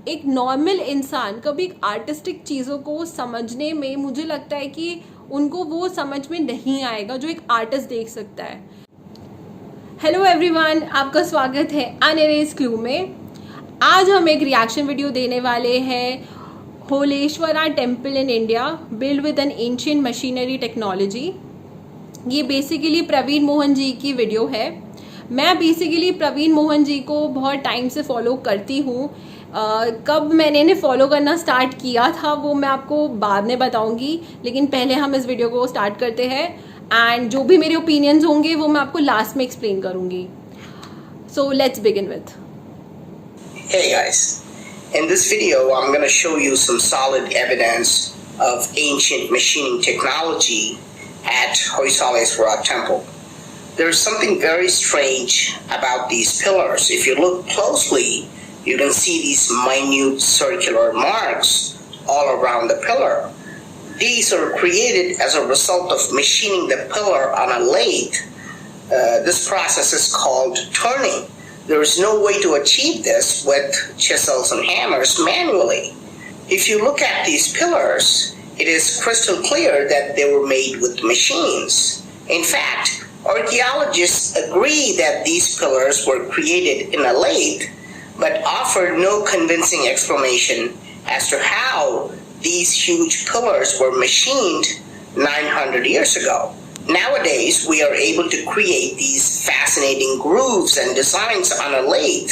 एक नॉर्मल इंसान कभी आर्टिस्टिक चीज़ों को समझने में मुझे लगता है कि उनको वो समझ में नहीं आएगा जो एक आर्टिस्ट देख सकता है। हेलो एवरीवन, आपका स्वागत है अनएरेज्ड क्लू में। आज हम एक रिएक्शन वीडियो देने वाले हैं Holeshwara temple in India build with an ancient machinery technology. ये बेसिकली प्रवीण मोहन जी की वीडियो है। मैं बेसिकली प्रवीण मोहन जी को बहुत टाइम से फॉलो करती हूँ। कब मैंने इन्हें फॉलो करना स्टार्ट किया था वो मैं आपको बाद में बताऊंगी, लेकिन पहले हम इस वीडियो को स्टार्ट करते हैं एंड जो भी मेरे ओपिनियंस होंगे वो मैं आपको लास्ट में एक्सप्लेन करूंगी। So let's begin with. Hey guys, in this video I'm going to show you some solid evidence of ancient machining technology at Hoysaleswara temple. There's something very strange about these pillars. If you look closely, you can see these minute circular marks all around the pillar. These are created as a result of machining the pillar on a lathe. This process is called turning. There is no way to achieve this with chisels and hammers manually. If you look at these pillars, it is crystal clear that they were made with machines. In fact, archaeologists agree that these pillars were created in a lathe, but offer no convincing explanation as to how these huge pillars were machined 900 years ago. Nowadays, we are able to create these fascinating grooves and designs on a lathe,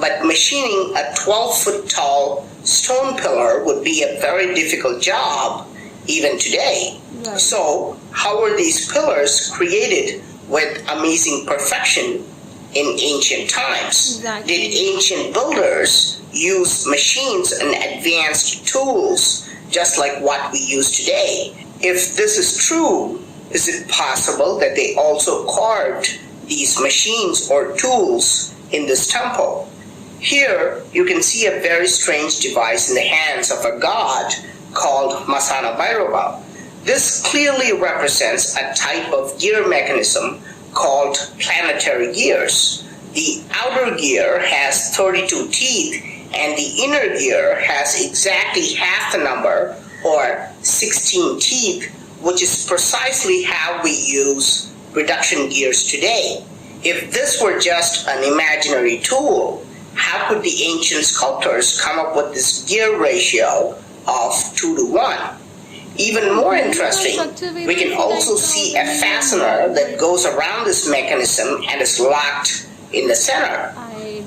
but machining a 12-foot tall stone pillar would be a very difficult job even today. Right. So, how were these pillars created with amazing perfection in ancient times? Exactly. Did ancient builders use machines and advanced tools just like what we use today? If this is true, is it possible that they also carved these machines or tools in this temple? Here, you can see a very strange device in the hands of a god called Masana Bhairava. This clearly represents a type of gear mechanism called planetary gears. The outer gear has 32 teeth and the inner gear has exactly half the number, or 16 teeth, which is precisely how we use reduction gears today. If this were just an imaginary tool, how could the ancient sculptors come up with this gear ratio of 2:1? Even more interesting, we can also see a fastener that goes around this mechanism and is locked in the center.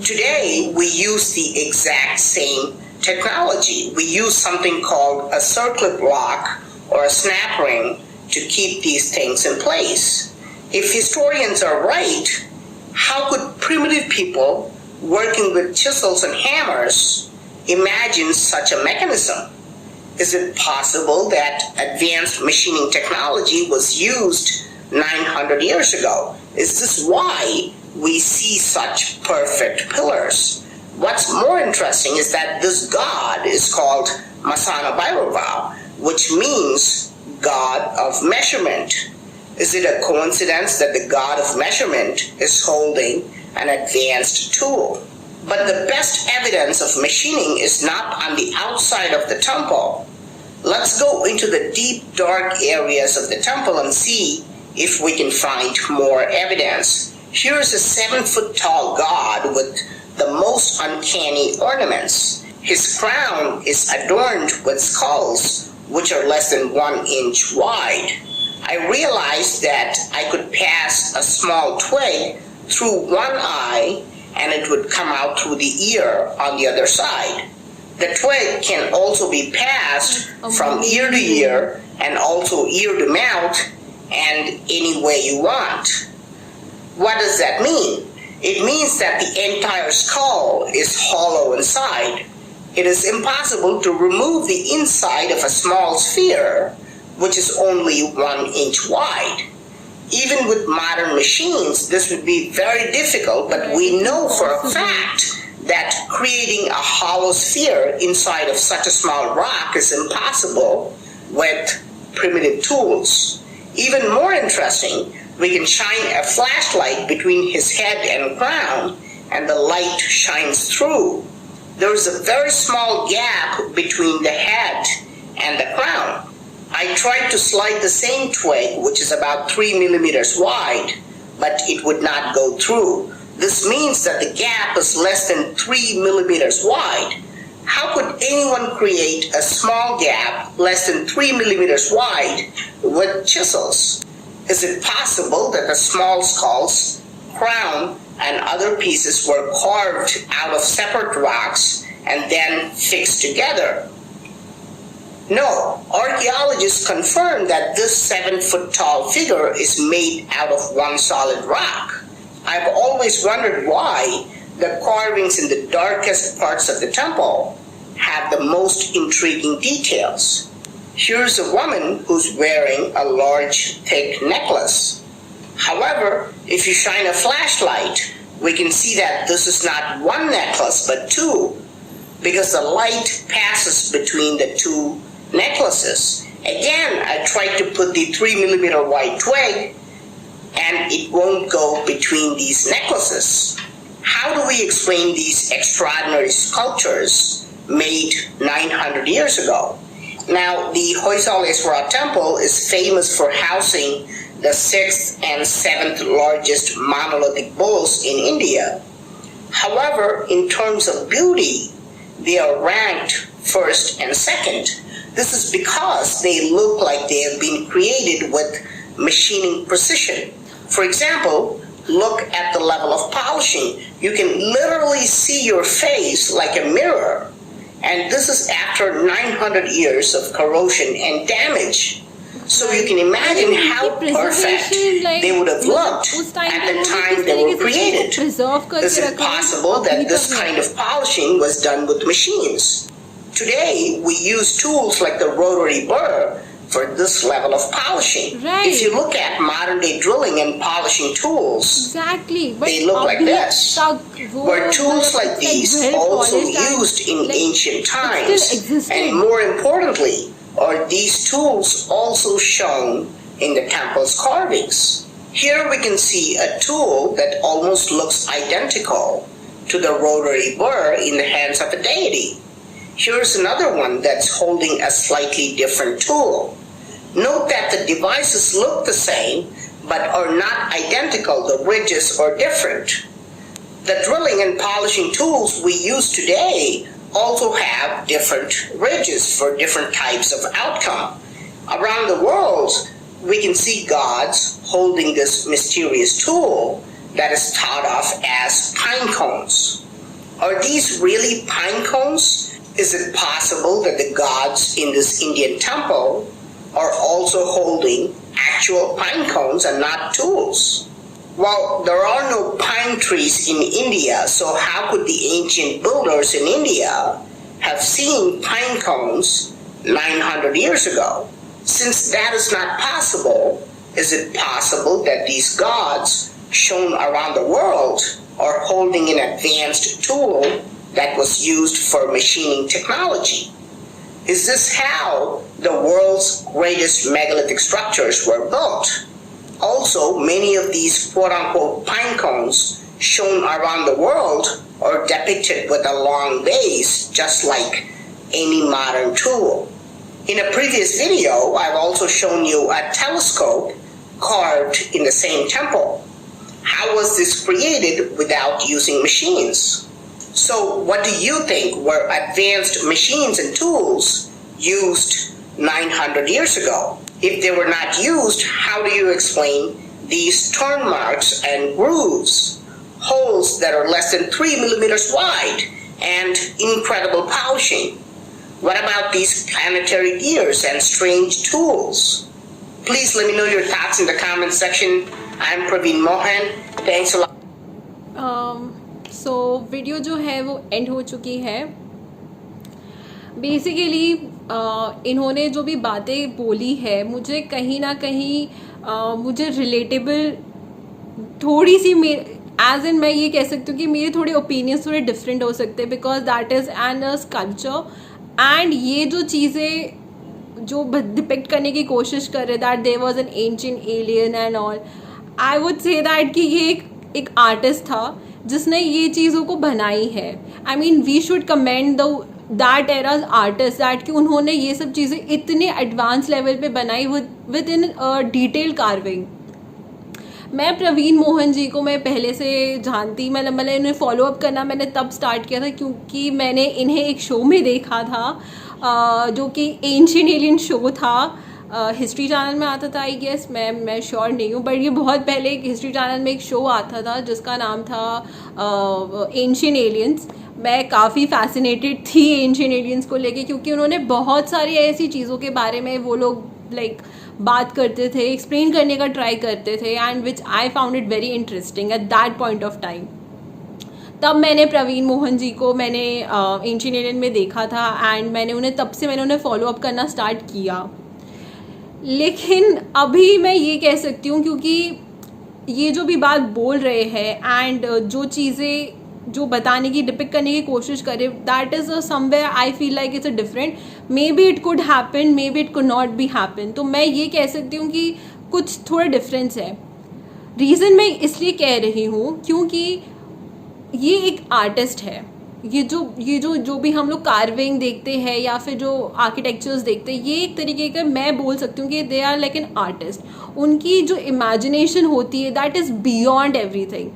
Today, we use the exact same technology. We use something called a circlip lock or a snap ring to keep these things in place. If historians are right, how could primitive people working with chisels and hammers imagine such a mechanism? Is it possible that advanced machining technology was used 900 years ago? Is this why we see such perfect pillars? What's more interesting is that this god is called Masana Bhairava, which means God of measurement. Is it a coincidence that the God of measurement is holding an advanced tool? But the best evidence of machining is not on the outside of the temple. Let's go into the deep, dark areas of the temple and see if we can find more evidence. Here's a 7-foot tall god with the most uncanny ornaments. His crown is adorned with skulls which are less than 1 inch wide. I realized that I could pass a small twig through one eye and it would come out through the ear on the other side. The twig can also be passed from ear to ear and also ear to mouth and any way you want. What does that mean? It means that the entire skull is hollow inside. It is impossible to remove the inside of a small sphere, which is only 1 inch wide. Even with modern machines, this would be very difficult, but we know for a fact that creating a hollow sphere inside of such a small rock is impossible with primitive tools. Even more interesting, we can shine a flashlight between his head and crown, and the light shines through. there is a very small gap between the head and the crown. I tried to slide the same twig, which is about 3 millimeters wide, but it would not go through. This means that the gap is less than 3 millimeters wide. How could anyone create a small gap less than 3 millimeters wide with chisels? Is it possible that the small skulls, crown, and other pieces were carved out of separate rocks and then fixed together? No, archaeologists confirm that this 7-foot tall figure is made out of one solid rock. I've always wondered why the carvings in the darkest parts of the temple have the most intriguing details. Here's a woman who's wearing a large, thick necklace. However, if you shine a flashlight, we can see that this is not one necklace but two, because the light passes between the two necklaces. Again, I tried to put the 3 millimeter wide twig and it won't go between these necklaces. How do we explain these extraordinary sculptures made 900 years ago? Now, the Hoysaleswara temple is famous for housing the 6th and 7th largest monolithic bulls in India. However, in terms of beauty, they are ranked first and second. This is because they look like they have been created with machining precision. For example, look at the level of polishing. You can literally see your face like a mirror. And this is after 900 years of corrosion and damage. So you can imagine how perfect they would have looked at the time they were created. Is it possible that this kind of polishing was done with machines? Today, we use tools like the rotary burr for this level of polishing. Right. If you look at modern day drilling and polishing tools, they look like this. Were tools like these also used in ancient times? And more importantly, are these tools also shown in the temple's carvings? Here we can see a tool that almost looks identical to the rotary burr in the hands of a deity. Here's another one that's holding a slightly different tool. Note that the devices look the same, but are not identical. The ridges are different. The drilling and polishing tools we use today also have different ridges for different types of outcome. Around the world, we can see gods holding this mysterious tool that is thought of as pine cones. Are these really pine cones? Is it possible that the gods in this Indian temple are also holding actual pine cones and not tools? Well, there are no pine trees in India, so how could the ancient builders in India have seen pine cones 900 years ago? Since that is not possible, is it possible that these gods shown around the world are holding an advanced tool that was used for machining technology? Is this how the world's greatest megalithic structures were built? Also, many of these quote-unquote pine cones shown around the world are depicted with a long base, just like any modern tool. In a previous video, I've also shown you a telescope carved in the same temple. How was this created without using machines? So what do you think were advanced machines and tools used 900 years ago? If they were not used, how do you explain these turn marks and grooves, holes that are less than 3 millimeters wide, and incredible polishing? What about these planetary gears and strange tools? Please let me know your thoughts in the comment section. I'm Praveen Mohan. Thanks a lot. So video जो है वो and हो चुकी है. Basically इन्होंने जो भी बातें बोली है मुझे कहीं ना कहीं मुझे रिलेटेबल थोड़ी सी एज इन मैं ये कह सकती हूँ कि मेरे थोड़े ओपिनियंस थोड़े डिफरेंट हो सकते हैं, because that is an sculpture and ये जो चीज़ें जो डिपिक्ट करने की कोशिश कर रहे that there was an ancient alien and all, I would say that कि ये एक आर्टिस्ट था जिसने ये चीज़ों को बनाई है। I mean we should commend the that eras artist that कि उन्होंने ये सब चीज़ें इतने एडवांस लेवल पे बनाई विद इन डिटेल कार्विंग। मैं प्रवीण मोहन जी को मैं पहले से जानती, मैंने उन्हें फॉलो अप करना मैंने तब स्टार्ट किया था क्योंकि मैंने इन्हें एक शो में देखा था जो कि एंशिएंट एलियन शो था। हिस्ट्री चैनल में आता था आई गेस, मैं श्योर नहीं हूँ, बट ये बहुत पहले एक हिस्ट्री चैनल में एक शो आता था जिसका नाम था एंशिएंट एलियंस। मैं काफ़ी फैसिनेटेड थी एंशिएंट एलियंस को लेके क्योंकि उन्होंने बहुत सारी ऐसी चीज़ों के बारे में वो लोग लाइक बात करते थे, एक्सप्लेन करने का ट्राई करते थे, and which I found it very interesting at that point of time. तब मैंने प्रवीण मोहन जी को मैंने एंशिएंट एलियन में देखा था एंड तब से मैंने उन्हें फॉलो अप करना स्टार्ट किया। लेकिन अभी मैं ये कह सकती हूँ क्योंकि ये जो भी बात बोल रहे हैं एंड जो चीज़ें जो बताने की डिपिक्ट करने की कोशिश करे, that is somewhere I feel like it's a different, may be it could happen, may be it could not be happen. तो मैं ये कह सकती हूँ कि कुछ थोड़ा डिफरेंस है। रीज़न मैं इसलिए कह रही हूँ क्योंकि ये एक आर्टिस्ट है। ये जो भी हम लोग कार्विंग देखते हैं या फिर जो आर्किटेक्चर्स देखते हैं, ये एक तरीके का मैं बोल सकती हूँ कि they are like an artist. उनकी जो इमेजिनेशन होती है दैट इज़ बियॉन्ड एवरीथिंग।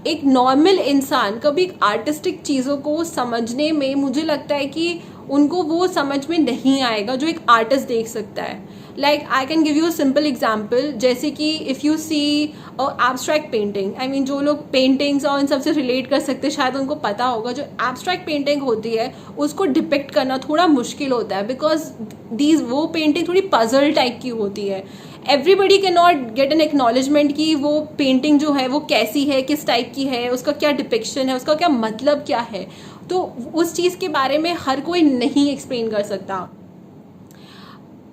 एक नॉर्मल इंसान कभी आर्टिस्टिक चीज़ों को समझने में मुझे लगता है कि उनको वो समझ में नहीं आएगा जो एक आर्टिस्ट देख सकता है। Like I can give you a simple example, जैसे कि if you see abstract painting, I mean जो लोग पेंटिंग्स और इन सबसे रिलेट कर सकते हैं शायद उनको पता होगा, जो एब्स्ट्रैक्ट पेंटिंग होती है उसको डिपिक्ट करना थोड़ा मुश्किल होता है बिकॉज वो पेंटिंग थोड़ी पजल टाइप की होती है। Everybody can not get an acknowledgement कि वो पेंटिंग जो है वो कैसी है, किस टाइप की है, उसका क्या डिपिक्शन है, उसका क्या मतलब क्या है। तो उस चीज़ के बारे में हर कोई नहीं एक्सप्लेन कर सकता।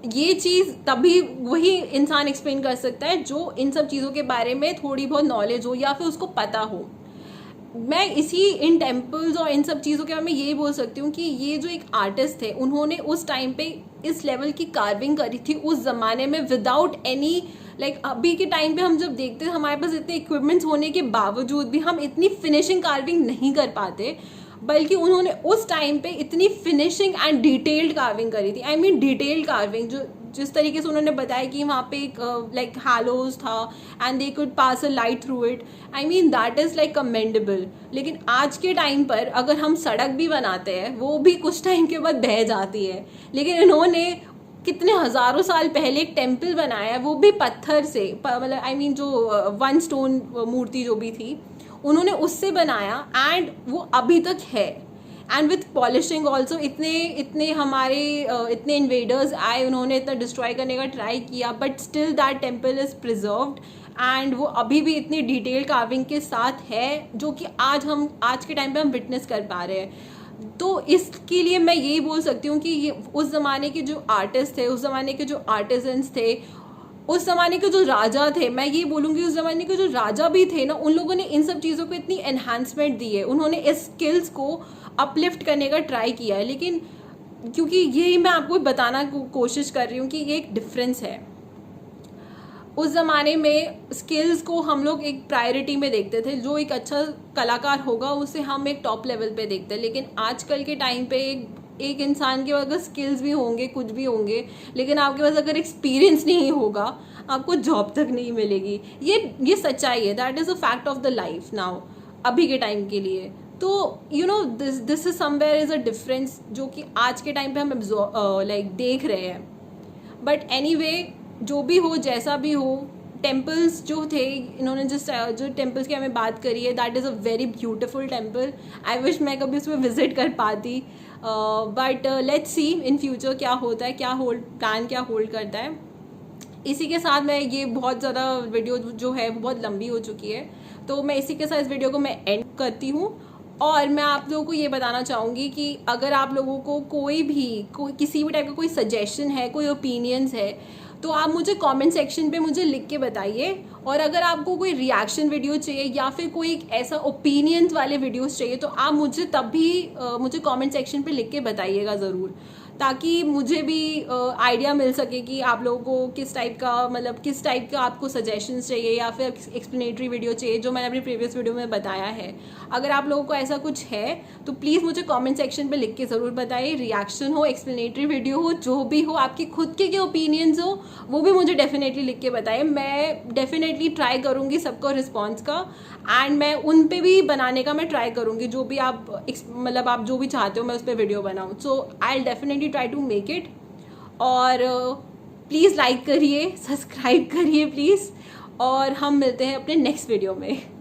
ये चीज़ तभी वही इंसान एक्सप्लेन कर सकता है जो इन सब चीज़ों के बारे में थोड़ी बहुत नॉलेज हो या फिर उसको पता हो। मैं इन टेम्पल्स और इन सब चीज़ों के बारे में यही बोल सकती हूँ कि ये जो एक आर्टिस्ट थे उन्होंने उस टाइम पे इस लेवल की कार्विंग करी थी उस ज़माने में विदाउट एनी लाइक अभी के टाइम पे हम जब देखते हैं हमारे पास इतने इक्विपमेंट्स होने के बावजूद भी हम इतनी फिनिशिंग कार्विंग नहीं कर पाते, बल्कि उन्होंने उस टाइम पे इतनी फिनिशिंग एंड डिटेल्ड कार्विंग करी थी। आई मीन डिटेल्ड कार्विंग, जो जिस तरीके से उन्होंने बताया कि वहाँ पे एक लाइक हैलोज था and they could pass a light through it, I mean that is like commendable. लेकिन आज के टाइम पर अगर हम सड़क भी बनाते हैं वो भी कुछ टाइम के बाद बह जाती है, लेकिन इन्होंने कितने हज़ारों साल पहले एक टेम्पल बनाया है वो भी पत्थर से, मतलब आई मीन जो वन स्टोन मूर्ति जो भी थी उन्होंने उससे बनाया एंड वो अभी तक है। एंड विथ पॉलिशिंग ऑल्सो इतने हमारे इतने इन्वेडर्स आए, उन्होंने इतना डिस्ट्रॉय करने का ट्राई किया, but still that temple is preserved and वो अभी भी इतनी डिटेल कार्विंग के साथ है जो कि आज के टाइम पे हम विटनेस कर पा रहे हैं। तो इसके लिए मैं यही बोल सकती हूँ कि ये उस ज़माने के जो आर्टिस्ट थे, उस ज़माने के जो आर्टिजन्स थे, उस ज़माने के जो राजा थे, मैं ये बोलूँगी उस ज़माने के जो राजा भी थे ना, उन लोगों ने इन सब चीज़ों को इतनी एनहांसमेंट दी है, उन्होंने इस स्किल्स को अपलिफ्ट करने का ट्राई किया है। लेकिन क्योंकि यही मैं आपको बताना कोशिश कर रही हूँ कि ये एक डिफरेंस है। उस ज़माने में स्किल्स को हम लोग एक प्रायोरिटी में देखते थे, जो एक अच्छा कलाकार होगा उसे हम एक टॉप लेवल पे देखते हैं। लेकिन आजकल के टाइम पे एक इंसान के अगर स्किल्स भी होंगे, कुछ भी होंगे, लेकिन आपके पास अगर एक्सपीरियंस नहीं होगा आपको जॉब तक नहीं मिलेगी। ये सच्चाई है, that is a fact of the life now अभी के टाइम के लिए। तो you know this is somewhere is a difference जो कि आज के टाइम पे हम लाइक देख रहे हैं। बट एनीवे, जो भी हो, जैसा भी हो, टेम्पल्स जो थे, इन्होंने जो टेम्पल्स की हमें बात करी है, that is a very beautiful temple. I wish मैं कभी उसमें विजिट कर पाती, but let's see in future क्या होता है, प्लान क्या होल्ड करता है। इसी के साथ मैं ये बहुत ज़्यादा वीडियो जो है बहुत लंबी हो चुकी है, तो मैं इसी के साथ इस वीडियो को मैं एंड करती हूँ। और मैं आप लोगों को ये बताना चाहूँगी कि अगर आप लोगों को किसी भी टाइप का कोई सजेशन है, कोई ओपिनियंस है, तो आप मुझे कमेंट सेक्शन पे मुझे लिख के बताइए और अगर आपको कोई रिएक्शन वीडियो चाहिए या फिर कोई एक ऐसा ओपिनियंस वाले वीडियोस चाहिए तो आप मुझे तब भी मुझे कमेंट सेक्शन पे लिख के बताइएगा ज़रूर, ताकि मुझे भी आइडिया मिल सके कि आप लोगों को किस टाइप का, मतलब किस टाइप का आपको सजेशंस चाहिए या फिर एक्सप्लेनेटरी वीडियो चाहिए, जो मैंने अपनी प्रीवियस वीडियो में बताया है। अगर आप लोगों को ऐसा कुछ है तो प्लीज़ मुझे कमेंट सेक्शन पे लिख के ज़रूर बताइए। रिएक्शन हो, एक्सप्लेनेटरी वीडियो हो, जो भी हो, आपके खुद के ओपिनियंस हो, वो भी मुझे डेफिनेटली लिख के बताइए। मैं डेफिनेटली ट्राई करूँगी सबको रिस्पॉन्स का, एंड मैं उन पे भी बनाने का मैं ट्राई करूँगी, जो भी आप मतलब आप जो भी चाहते हो मैं उस पर वीडियो बनाऊँ। So I will definitely try to make it. और प्लीज़ लाइक करिए, सब्सक्राइब करिए प्लीज़, और हम मिलते हैं अपने नेक्स्ट वीडियो में।